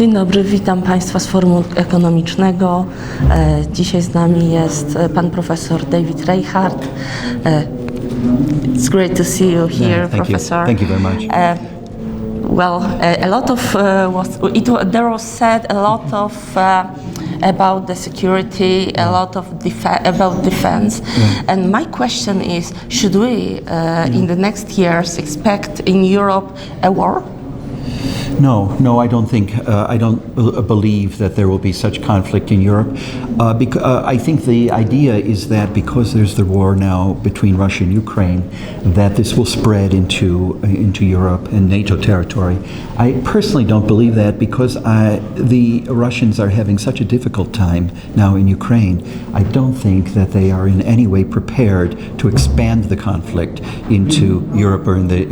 Dzień dobry, witam Państwa z Forum Ekonomicznego. Dzisiaj z nami jest pan profesor David Reichardt. It's great to see you here, Professor. Thank you very much. There was said a lot of about the security, a lot of about defense, and my question is: should we, in the next years, expect in Europe a war? No, I don't think. I don't believe that there will be such conflict in Europe. I think the idea is that because there's the war now between Russia and Ukraine, that this will spread into Europe and NATO territory. I personally don't believe that because the Russians are having such a difficult time now in Ukraine. I don't think that they are in any way prepared to expand the conflict into Europe or in the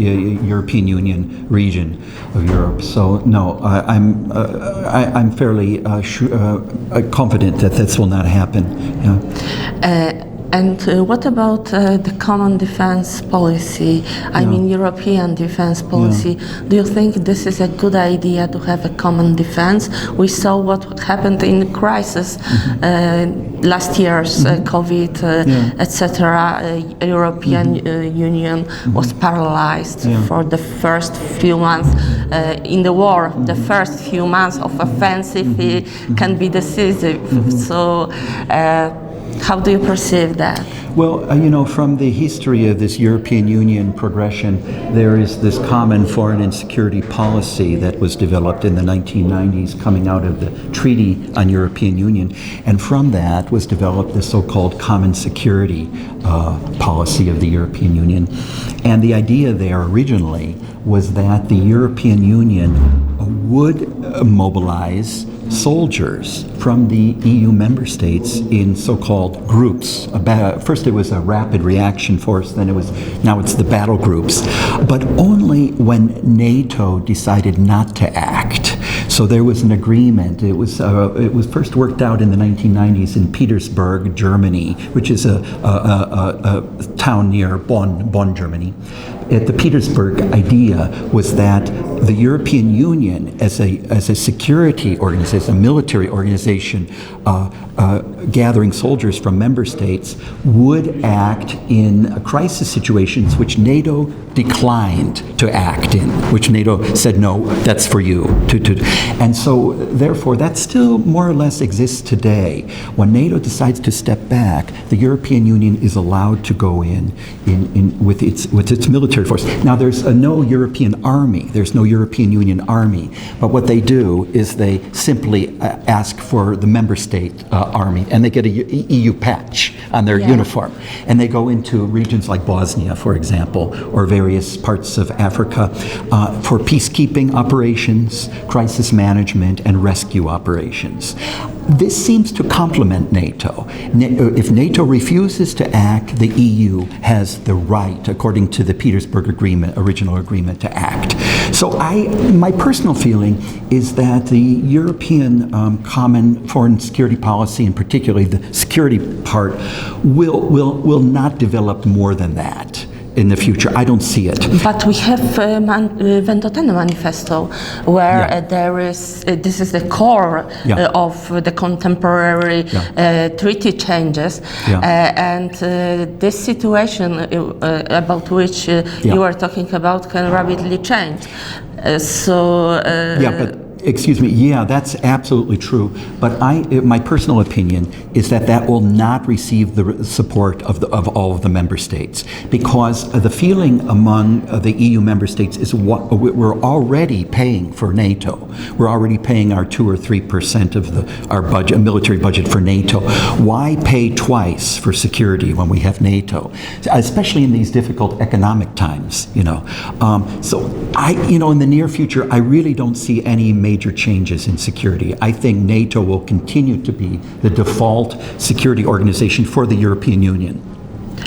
European Union region of Europe. So no, I'm fairly confident that this will not happen. Yeah. And what about the common defense policy? I mean, European defense policy. Do you think this is a good idea to have a common defense? We saw what happened in the crisis last year's COVID, etc. European Union was paralyzed for the first few months in the war. The first few months of offensive can be decisive. So. How do you perceive that? Well, from the history of this European Union progression, there is this common foreign and security policy that was developed in the 1990s coming out of the Treaty on European Union. And from that was developed the so-called common security policy of the European Union. And the idea there originally was that the European Union would mobilize soldiers from the EU member states in so-called groups. First it was a rapid reaction force, now it's the battle groups, but only when NATO decided not to act. So there was an agreement. It was first worked out in the 1990s in Petersburg, Germany, which is a town near Bonn, Germany. The Petersburg idea was that the European Union, as a security organization, as a military organization, gathering soldiers from member states, would act in crisis situations which NATO declined to act in, which NATO said, no, that's for you. And so, therefore, that still more or less exists today. When NATO decides to step back, the European Union is allowed to go in with its military force. Now, there's no European army. There's no European Union army. But what they do is they simply ask for the member state army, and they get a EU patch on their uniform. And they go into regions like Bosnia, for example, or various parts of Africa for peacekeeping operations, crisis management, and rescue operations. This seems to complement NATO. If NATO refuses to act, the EU has the right, according to the Petersburg original agreement, to act. So my personal feeling is that the European common foreign security policy, and particularly the security part, will not develop more than that in the future. I don't see it. But we have Ventotene Manifesto, where there is this is the core of the contemporary treaty changes, and this situation about which you are talking about can rapidly change. Excuse me. Yeah, that's absolutely true. But my personal opinion is that will not receive the support of all of the member states, because the feeling among the EU member states is we're already paying for NATO. We're already paying our 2 or 3% of our budget, military budget for NATO. Why pay twice for security when we have NATO, especially in these difficult economic times? So in the near future, I really don't see any major changes in security. I think NATO will continue to be the default security organization for the European Union.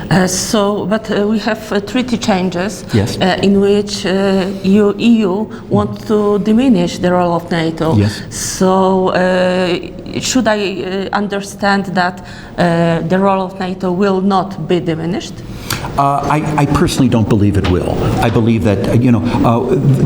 But we have treaty changes in which EU want to diminish the role of NATO. Yes. So should I understand that the role of NATO will not be diminished? I personally don't believe it will. I believe that,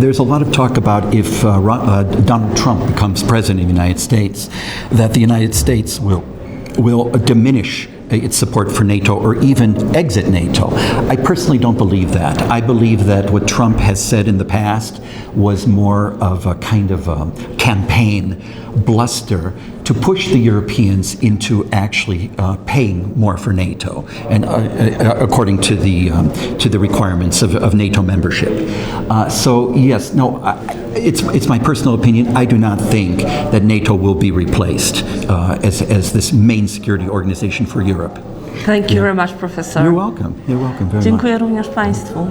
there's a lot of talk about if Donald Trump becomes president of the United States, that the United States will diminish its support for NATO or even exit NATO. I personally don't believe that. I believe that what Trump has said in the past was more of a kind of a campaign bluster to push the Europeans into actually paying more for NATO, and according to the requirements of NATO membership. So yes, no, it's my personal opinion. I do not think that NATO will be replaced as this main security organization for Europe. Thank you very much, Professor. You're welcome. You're welcome very much. Dziękuję również Państwu.